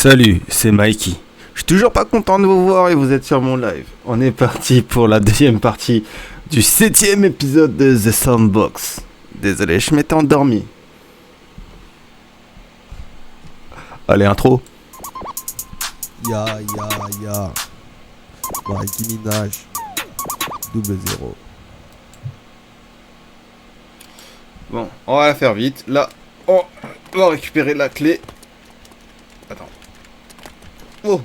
Salut, c'est Mikey. Je suis toujours pas content de vous voir et vous êtes sur mon live. On est parti pour la deuxième partie du 7ème épisode de The Soundbox. Désolé, je m'étais endormi. Allez, intro. Ya. Mikey Minaj. 0. Bon, on va la faire vite. Là, on va récupérer la clé. Attends. Oh,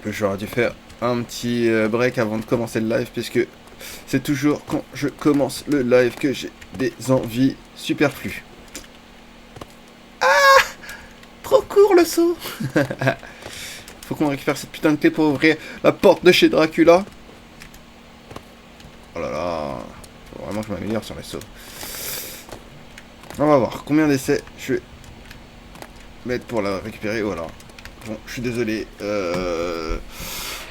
j'aurais dû faire un petit break avant de commencer le live, puisque c'est toujours quand je commence le live que j'ai des envies superflues. Ah, trop court le saut. Faut qu'on récupère cette putain de clé pour ouvrir la porte de chez Dracula. Oh là là, faut vraiment que je m'améliore sur les sauts. On va voir combien d'essais je vais mettre pour la récupérer. Voilà. Bon, je suis désolé.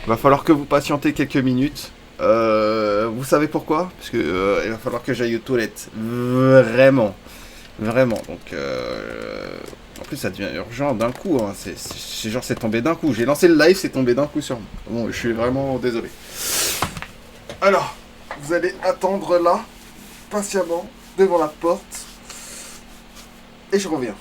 Va falloir que vous patientez quelques minutes. Vous savez pourquoi? Parce que il va falloir que j'aille aux toilettes. Vraiment. Donc, en plus, ça devient urgent d'un coup. Hein. C'est genre, c'est tombé d'un coup. J'ai lancé le live, c'est tombé d'un coup sur moi. Bon, je suis vraiment désolé. Alors, vous allez attendre là, patiemment, devant la porte. Et je reviens.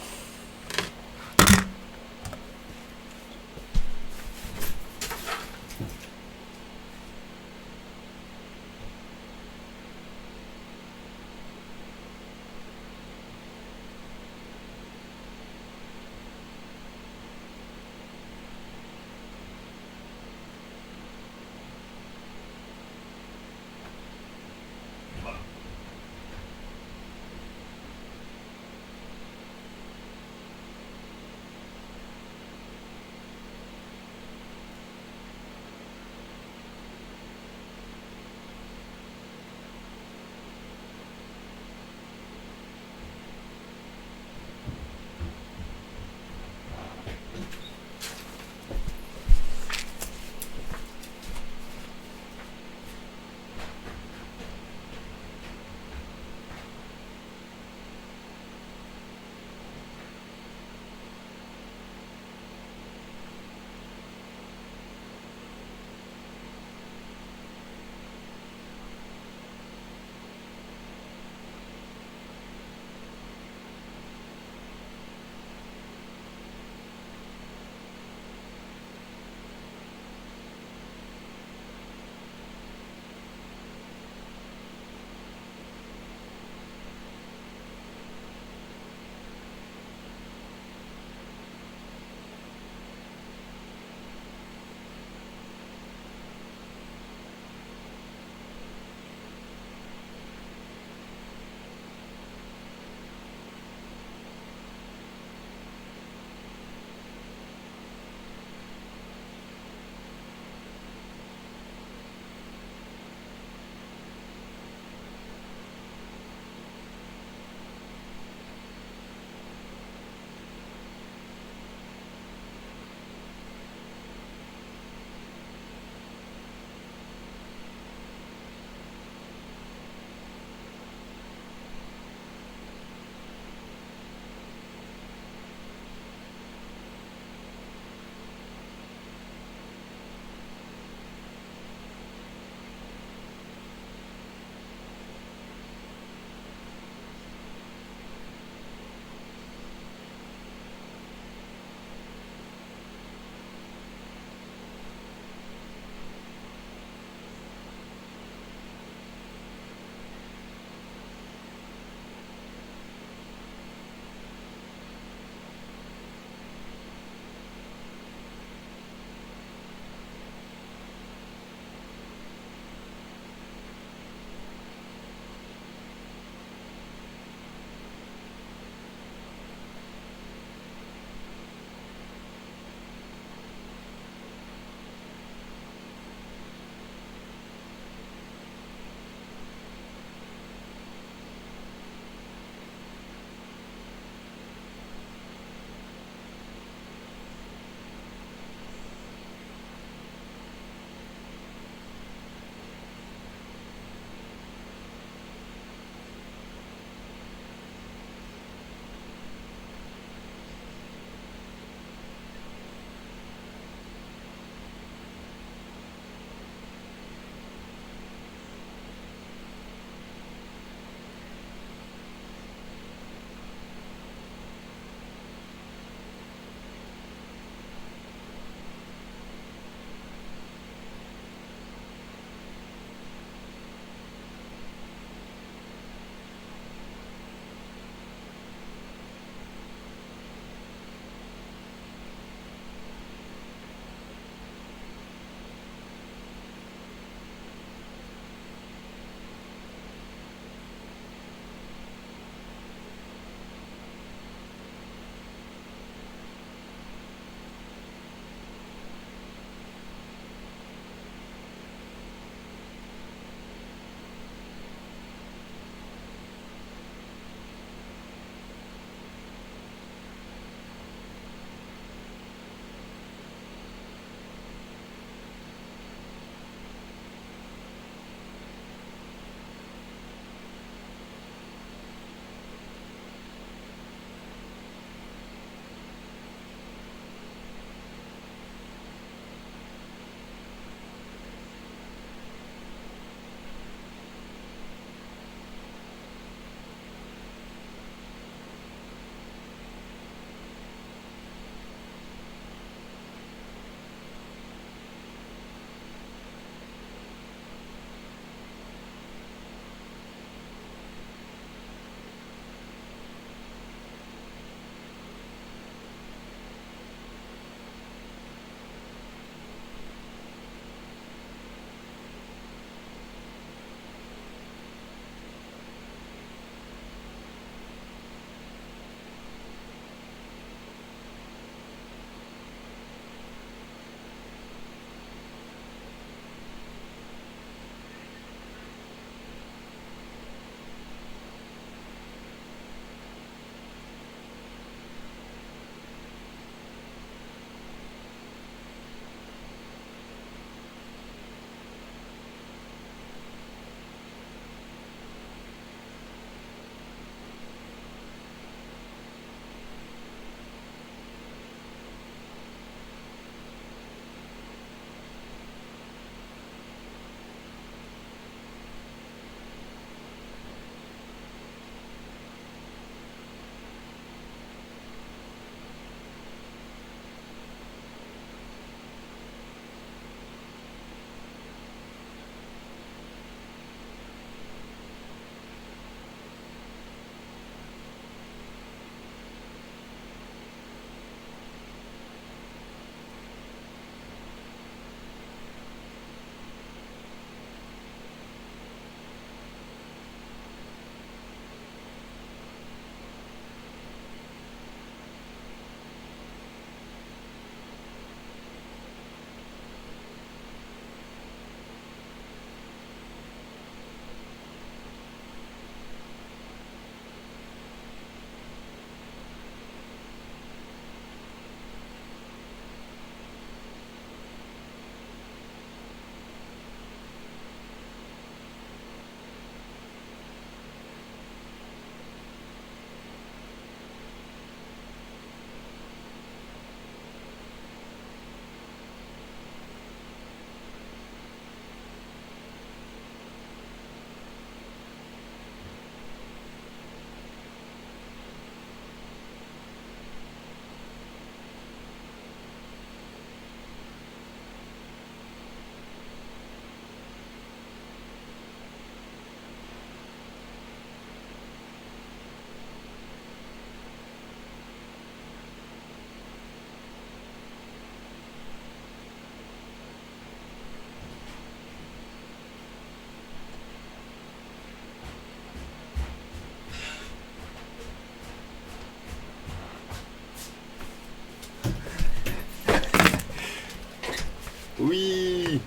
Oui.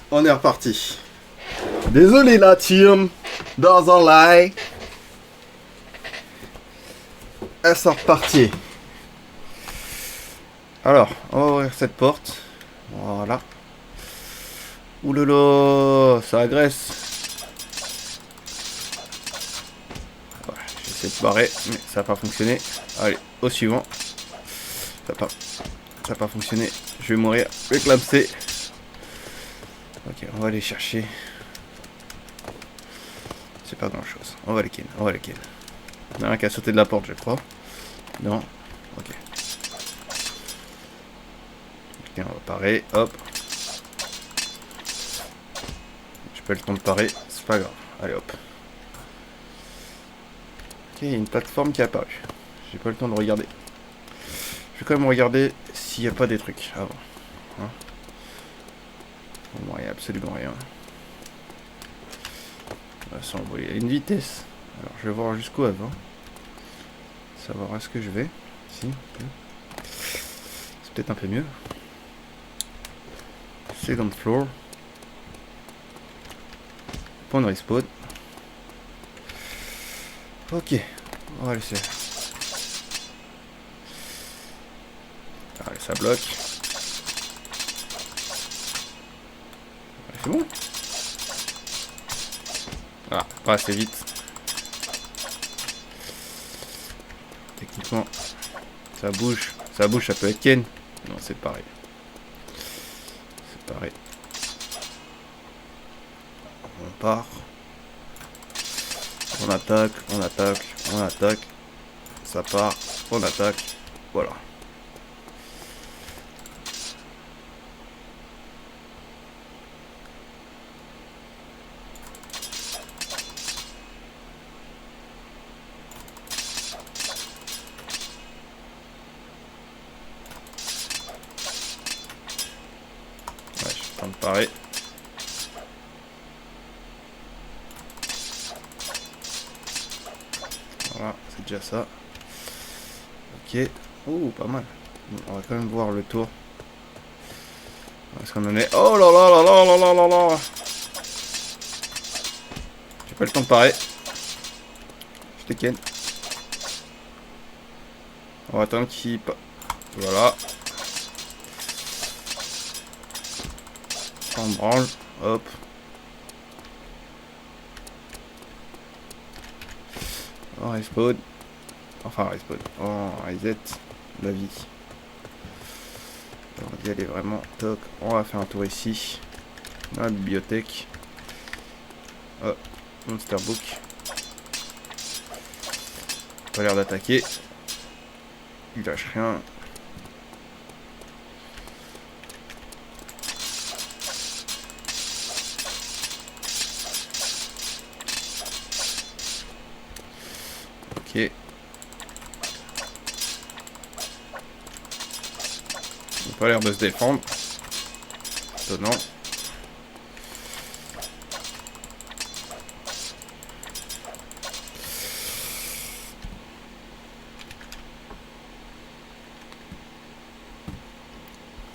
On est reparti. Désolé la team. Dans un lie. Elles sont reparties. Alors, on va ouvrir cette porte. Voilà. Oulala, ça agresse. Ouais, j'essaie de barrer, mais ça n'a pas fonctionné. Allez, au suivant. Ça n'a pas fonctionné. Je vais mourir. Je vais clamser. Ok, on va aller chercher. C'est pas grand chose. On va les ken. Il y en a un qui a sauté de la porte, je crois. Non. Ok. Ok, on va parer. Hop. J'ai pas le temps de parer. C'est pas grave. Allez, hop. Ok, il y a une plateforme qui est apparue. J'ai pas le temps de regarder. Je vais quand même regarder s'il n'y a pas des trucs avant. Hein, bon, il n'y a absolument rien. De toute façon, il y a une vitesse. Alors, je vais voir jusqu'où avant. Savoir est-ce que je vais. Si. C'est peut-être un peu mieux. Second floor. Point de respawn. Ok. On va laisser. Allez, ça bloque. C'est bon. Ah, pas assez vite. Techniquement, ça bouge. Ça bouge, ça peut être Ken. Non, c'est pareil. C'est pareil. On part. On attaque, on attaque, on attaque. Ça part, on attaque. Voilà. Ouais, ça me paraît. Voilà, c'est déjà ça. Ok. Oh, pas mal. On va quand même voir le tour. Est-ce qu'on en est? Oh là là là là là là là là! J'ai pas le temps de parer. Je te ken. On va attendre qu'il... Voilà. On branle. Hop. On respawn. Enfin, respawn. On reset la vie. On va y aller vraiment. Toc. On va faire un tour ici. Dans la bibliothèque. Oh. Monster Book. Pas l'air d'attaquer. Il lâche rien. Ok. Il n'a pas l'air de se défendre. Étonnant.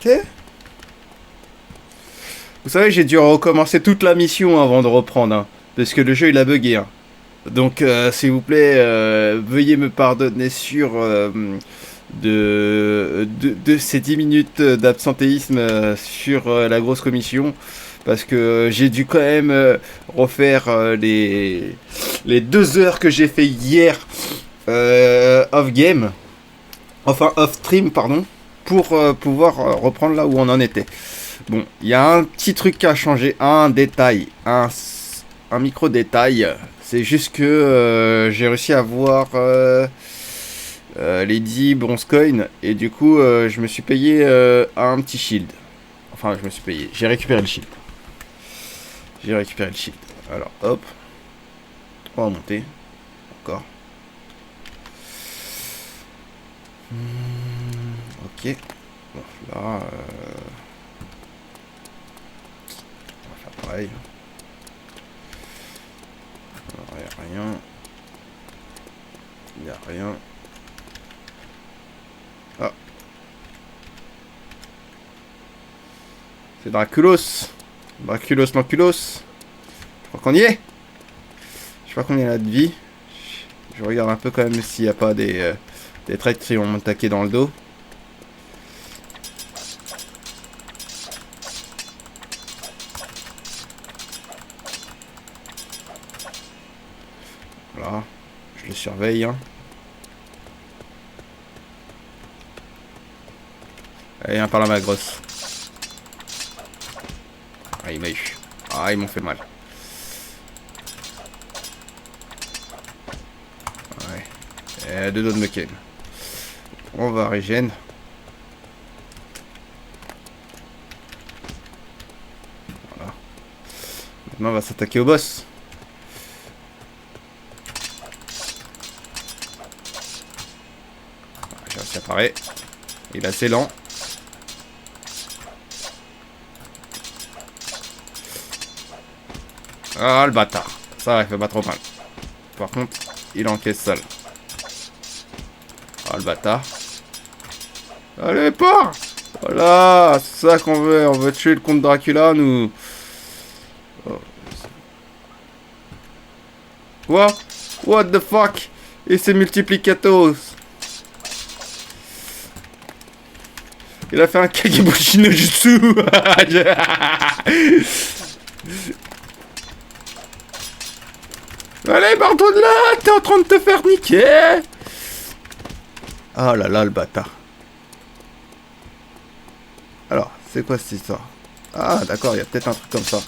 Ok. Vous savez, j'ai dû recommencer toute la mission avant de reprendre, hein, parce que le jeu il a bugué. Hein. Donc, s'il vous plaît, veuillez me pardonner sur de ces 10 minutes d'absentéisme sur la grosse commission, parce que j'ai dû quand même refaire les 2 heures que j'ai fait hier off game, enfin off stream, pardon, pour pouvoir reprendre là où on en était. Bon, il y a un petit truc qui a changé, un détail, un micro détail. C'est juste que j'ai réussi à avoir les 10 bronze coins et du coup je me suis payé un petit shield. Enfin, je me suis payé, j'ai récupéré le shield. Alors, hop. On va monter. Encore. Ok. Bon, là, on va faire pareil. Il n'y a rien. Il n'y a rien. Ah. C'est Draculos. Draculos l'enculos. Je crois qu'on y est. Je sais pas combien il a de vie. Je regarde un peu quand même s'il n'y a pas des traits qui vont m'attaquer dans le dos. Voilà. Je le surveille. Hein. Allez, viens par là, ma grosse. Ah, il m'a eu. Ah, ils m'ont fait mal. Ouais. Et deux dos de me ken. On va régène. Voilà. Maintenant, on va s'attaquer au boss. J'ai réussi à parer. Il est assez lent. Ah, le bâtard. Ça va, il fait pas trop mal. Par contre, il encaisse sale. Ah, le bâtard. Allez, pars. Voilà, c'est ça qu'on veut. On veut tuer le comte Dracula, nous. Oh. Quoi? What the fuck? Et c'est multiplicatos. Il a fait un Kagebushi no Jutsu. Allez, barre-toi de là, t'es en train de te faire niquer. Oh là là, le bâtard. Alors, c'est quoi cette histoire? Ah, d'accord, il y a peut-être un truc comme ça.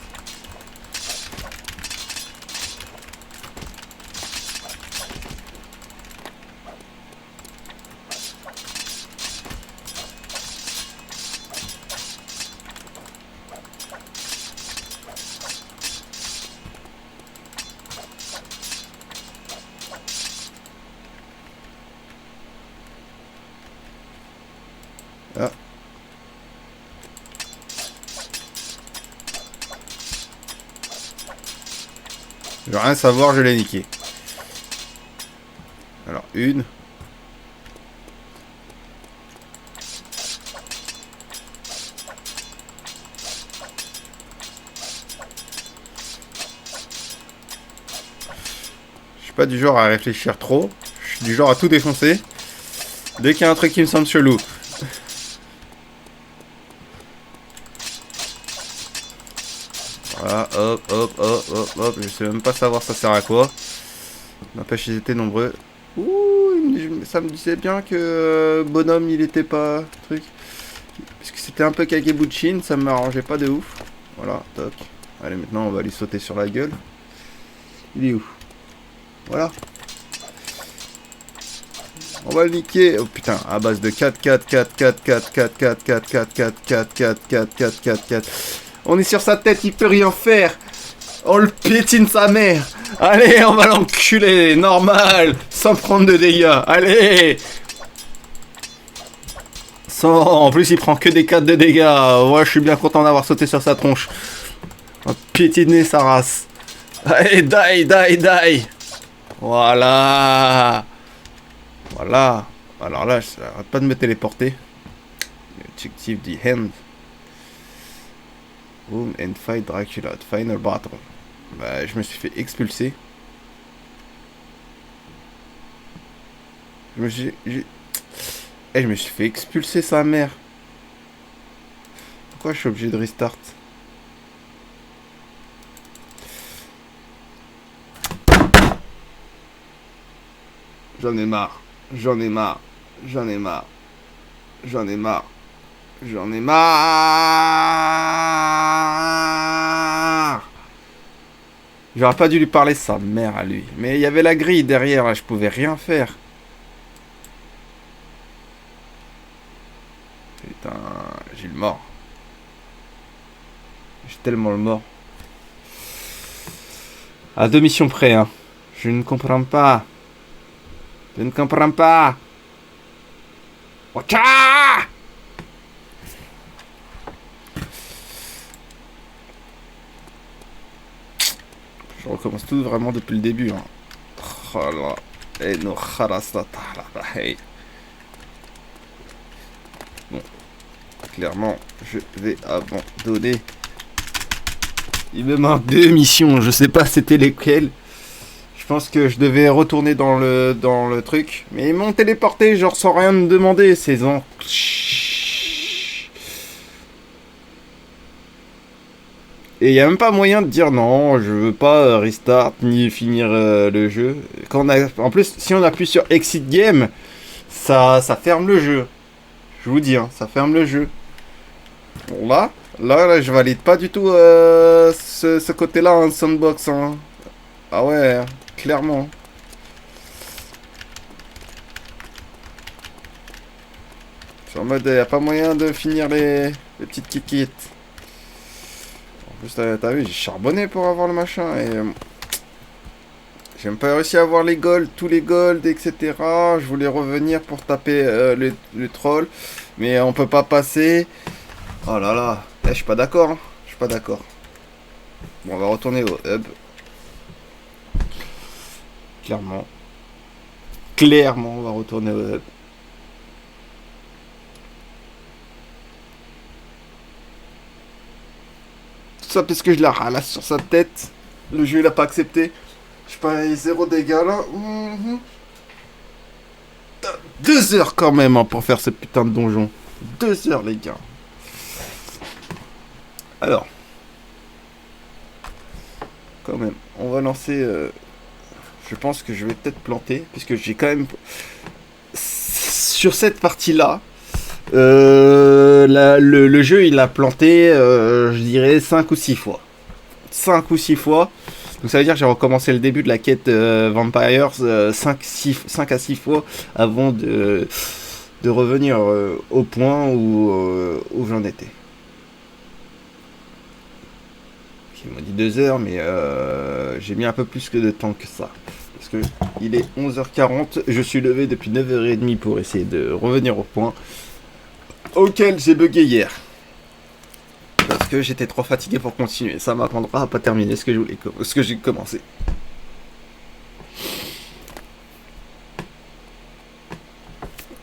Ah. Je veux rien savoir, je l'ai niqué. Alors, une. Je suis pas du genre à réfléchir trop. Je suis du genre à tout défoncer. Dès qu'il y a un truc qui me semble chelou. Voilà, hop, hop, hop, hop, hop. Je sais même pas savoir ça sert à quoi. N'empêche, ils étaient nombreux. Ouh, ça me disait bien que bonhomme, il était pas truc. Parce que c'était un peu Kagebuchin, ça m'arrangeait pas de ouf. Voilà, toc. Allez, maintenant, on va lui sauter sur la gueule. Il est où? Voilà. On va le niquer. Oh putain, à base de 4, 4, 4, 4, 4, 4, 4, 4, 4, 4, 4, 4, 4, 4, 4, 4. On est sur sa tête, il peut rien faire. On le piétine sa mère. Allez, on va l'enculer, normal, sans prendre de dégâts. Allez. En plus, il prend que des 4 de dégâts. Ouais, je suis bien content d'avoir sauté sur sa tronche. On va piétiner sa race. Allez, die, die, die. Voilà. Voilà. Alors là, ça arrête pas de me téléporter. Objective the hand. Boom and fight Dracula. Final battle. Bah, je me suis fait expulser. Je me suis fait expulser sa mère. Pourquoi je suis obligé de restart? J'en ai marre. J'en ai marre. J'en ai marre. J'en ai marre. J'en ai marre. J'aurais pas dû lui parler sa mère à lui. Mais il y avait la grille derrière, là, je pouvais rien faire. Putain, j'ai le mort. J'ai tellement le mort. À 2 missions près, hein. Je ne comprends pas. Je ne comprends pas. Wacha! Je recommence tout vraiment depuis le début. Hein. Bon, clairement, je vais abandonner. Il me manque 2 missions, je sais pas c'était lesquelles. Je pense que je devais retourner dans le truc. Mais ils m'ont téléporté, genre sans rien me demander, ces ans. Et il n'y a même pas moyen de dire non, je veux pas restart ni finir le jeu. En plus, si on appuie sur Exit Game, ça ferme le jeu. Je vous dis, hein, ça ferme le jeu. Bon, là, je valide pas du tout ce côté-là en sandbox. Hein. Ah ouais, clairement. Je suis en mode, il n'y a pas moyen de finir les petites kikites. En plus, t'as vu, j'ai charbonné pour avoir le machin et... j'ai même pas réussi à avoir les golds, tous les golds, etc. Je voulais revenir pour taper le troll, mais on peut pas passer. Oh là là, je suis pas d'accord, hein. Je suis pas d'accord. Bon, on va retourner au hub. Clairement. Clairement, on va retourner au hub. Tout ça parce que je la ralasse sur sa tête. Le jeu, il a pas accepté. Je paye 0 dégâts là. 2 heures quand même hein, pour faire ce putain de donjon. 2 heures les gars. Alors. Quand même. On va lancer... je pense que je vais peut-être planter. Puisque j'ai quand même... Sur cette partie-là... le jeu il a planté je dirais 5 ou 6 fois. 5 ou 6 fois. Donc ça veut dire que j'ai recommencé le début de la quête Vampires 5 à 6 fois avant de revenir au point où j'en étais. Il m'a dit 2 heures, mais j'ai mis un peu plus que de temps que ça. Parce que il est 11h40, je suis levé depuis 9h30 pour essayer de revenir au point auquel j'ai bugué hier. Parce que j'étais trop fatigué pour continuer. Ça m'apprendra à pas terminer ce que j'ai commencé.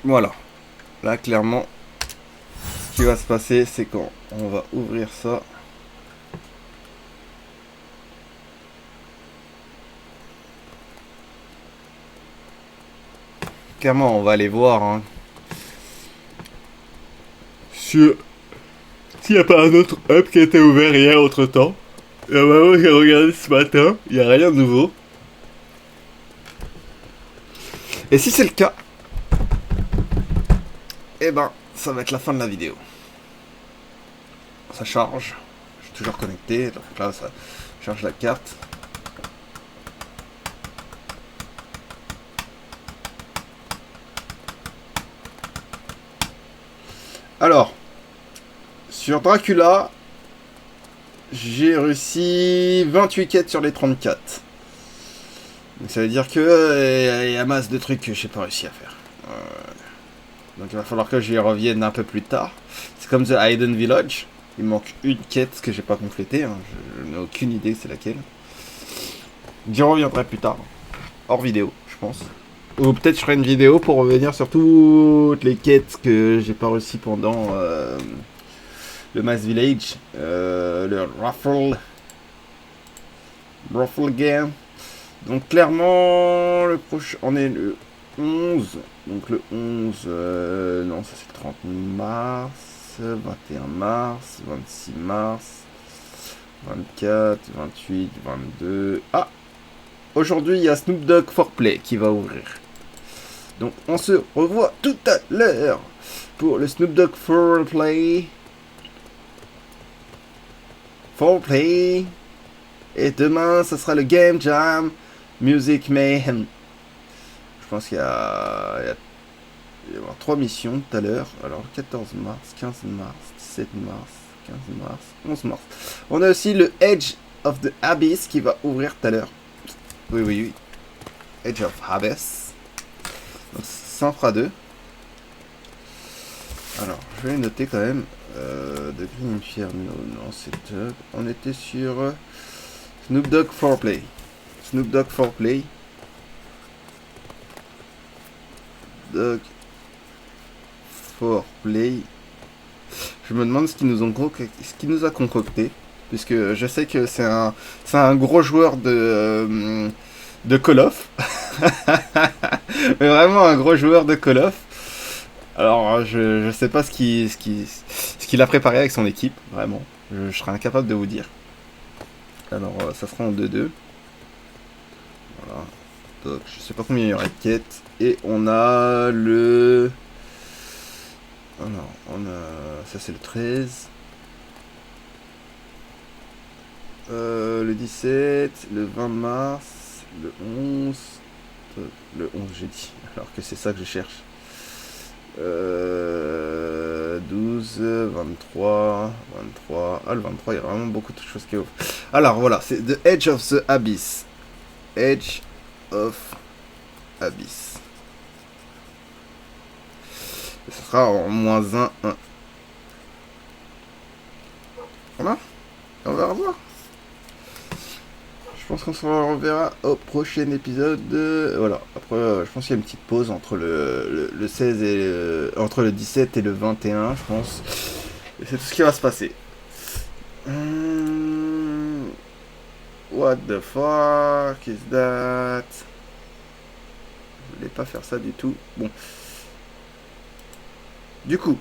Voilà. Là, clairement, ce qui va se passer, c'est quand on va ouvrir ça. Clairement, on va aller voir. Hein. S'il n'y a pas un autre hub qui a été ouvert hier entre temps. Moi j'ai regardé ce matin, il n'y a rien de nouveau. Et si c'est le cas, eh ben, ça va être la fin de la vidéo. Ça charge. Je suis toujours connecté, donc là ça charge la carte. Alors, sur Dracula, j'ai réussi 28 quêtes sur les 34. Donc ça veut dire que il y a masse de trucs que j'ai pas réussi à faire. Donc il va falloir que j'y revienne un peu plus tard. C'est comme The Hidden Village. Il me manque une quête que j'ai pas complétée. Hein. Je n'ai aucune idée c'est laquelle. J'y reviendrai plus tard. Hors vidéo, je pense. Ou peut-être je ferai une vidéo pour revenir sur toutes les quêtes que j'ai pas réussi pendant le Mass Village. Le Ruffle Game. Donc clairement, le prochain, on est le 11. Donc le 11, non ça c'est le 30 mars, 21 mars, 26 mars, 24, 28, 22. Ah, aujourd'hui il y a Snoop Dogg 4Play qui va ouvrir. Donc on se revoit tout à l'heure pour le Snoop Dogg 4Play. 4Play. Et demain, ça sera le Game Jam Music Mayhem. Je pense qu'il y a 3 missions tout à l'heure. Alors, 14 mars, 15 mars, 17 mars, 15 mars, 11 mars. On a aussi le Edge of the Abyss qui va ouvrir tout à l'heure. Oui. Edge of Abyss. Donc, ça en fera 2. Alors, je vais noter quand même. De Green Inferno, non, c'est top. On était sur... Snoop Dogg 4Play. Snoop Dogg 4Play. Dogg 4Play. Je me demande ce qu'ils nous a concocté. Puisque je sais que c'est un gros joueur de Call of. Mais vraiment un gros joueur de Call of. Alors je sais pas ce qu'il a préparé avec son équipe, vraiment. Je serais incapable de vous dire. Alors ça sera en 2-2. Voilà. Donc je sais pas combien il y aura de quêtes. Et on a le... Oh non, ça c'est le 13. Le 17, le 20 mars, le 11, le 11 j'ai dit, alors que c'est ça que je cherche. 12, 23, 23, ah le 23, il y a vraiment beaucoup de choses qui ouvrent. Alors voilà, c'est The Edge of the Abyss. Edge of Abyss. Et ce sera en -1, 1. Voilà, on va revoir. Je pense qu'on se reverra au prochain épisode. Voilà. Après, je pense qu'il y a une petite pause entre le 16 et entre le 17 et le 21, je pense. Et c'est tout ce qui va se passer. What the fuck is that? Je voulais pas faire ça du tout. Bon. Du coup,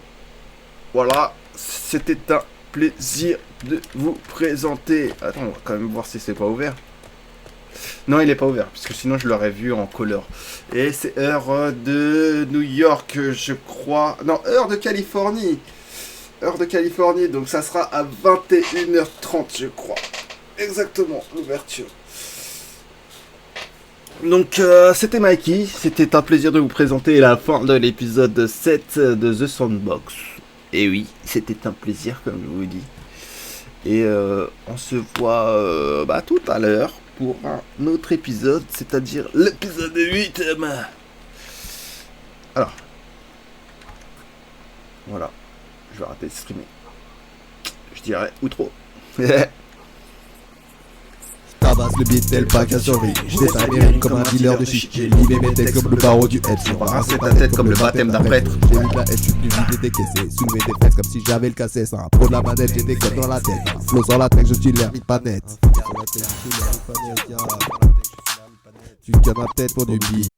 voilà. C'était un plaisir de vous présenter. Attends, on va quand même voir si c'est pas ouvert. Non, il est pas ouvert, puisque sinon je l'aurais vu en couleur. Et c'est heure de New York, je crois. Non, heure de Californie. Heure de Californie, donc ça sera à 21h30, je crois. Exactement, l'ouverture. Donc, c'était Mikey. C'était un plaisir de vous présenter la fin de l'épisode 7 de The Sandbox. Et oui, c'était un plaisir, comme je vous dis. Et on se voit tout à l'heure pour un autre épisode, c'est-à-dire l'épisode 8. Alors, voilà, je vais arrêter de streamer. Je dirais, ou trop. Tabasse le beat tel pack à survie. Je détaille mes rimes comme un dealer de shit. J'ai libé mes textes comme le barreau du head. On va rincer ta tête comme le baptême d'un prêtre. J'ai mis de la haine, je suis plus vite décaissé. Soulever des fesses comme si j'avais le cassette. Un pro de la manette, j'ai des codes dans la tête. Flow sur la tech, je suis l'air pas net. Tu cannes ma tête pour du beat.